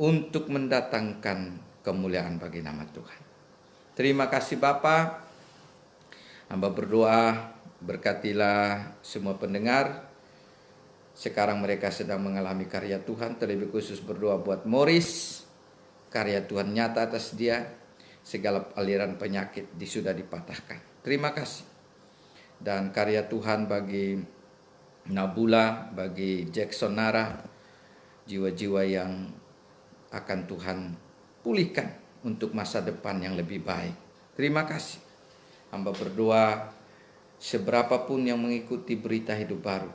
untuk mendatangkan kemuliaan bagi nama Tuhan. Terima kasih Bapa. Hamba berdoa, berkatilah semua pendengar. Sekarang mereka sedang mengalami karya Tuhan. Terlebih khusus berdoa buat Morris. Karya Tuhan nyata atas dia. Segala aliran penyakit sudah dipatahkan. Terima kasih. Dan karya Tuhan bagi Nabula, bagi Jackson Nara, jiwa-jiwa yang akan Tuhan pulihkan untuk masa depan yang lebih baik. Terima kasih. Hamba berdoa, seberapapun yang mengikuti berita hidup baru,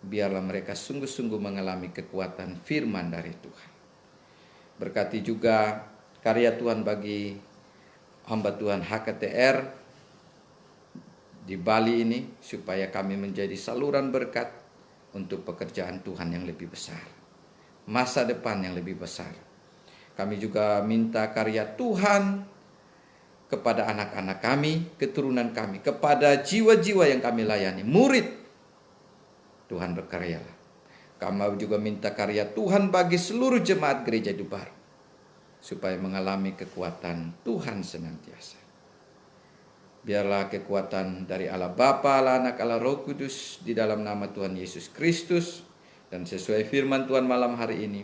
biarlah mereka sungguh-sungguh mengalami kekuatan firman dari Tuhan. Berkati juga karya Tuhan bagi hamba Tuhan HKTR di Bali ini, supaya kami menjadi saluran berkat untuk pekerjaan Tuhan yang lebih besar, masa depan yang lebih besar. Kami juga minta karya Tuhan kepada anak-anak kami, keturunan kami, kepada jiwa-jiwa yang kami layani, murid. Tuhan berkaryalah. Kami juga minta karya Tuhan bagi seluruh jemaat gereja hidup baru, supaya mengalami kekuatan Tuhan senantiasa. Biarlah kekuatan dari Allah Bapa, Allah Anak, Allah Roh Kudus di dalam nama Tuhan Yesus Kristus, dan sesuai firman Tuhan malam hari ini,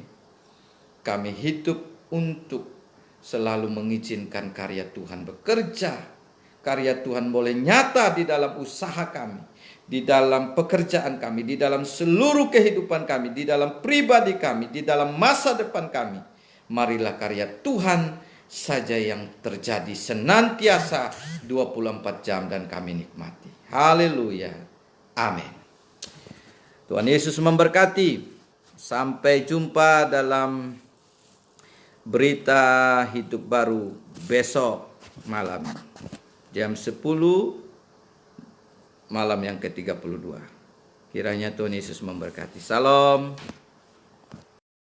kami hidup untuk selalu mengizinkan karya Tuhan bekerja. Karya Tuhan boleh nyata di dalam usaha kami, di dalam pekerjaan kami, di dalam seluruh kehidupan kami, di dalam pribadi kami, di dalam masa depan kami. Marilah karya Tuhan saja yang terjadi senantiasa 24 jam dan kami nikmati. Haleluya. Amin. Tuhan Yesus memberkati. Sampai jumpa dalam berita hidup baru besok malam jam 10 malam yang ke-32. Kiranya Tuhan Yesus memberkati. Salam.